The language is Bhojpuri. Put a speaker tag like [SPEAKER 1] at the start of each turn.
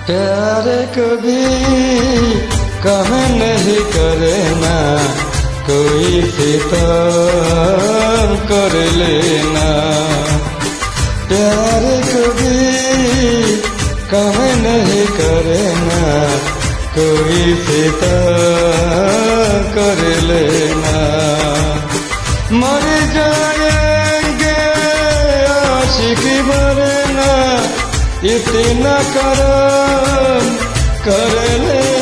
[SPEAKER 1] प्यार कभी कम नहीं करना, कोई सितम कर लेना। प्यार कभी कम नहीं करना, कोई सितम कर लेना। मर जाएंगे आशिक वरना, इतना करम कर ले।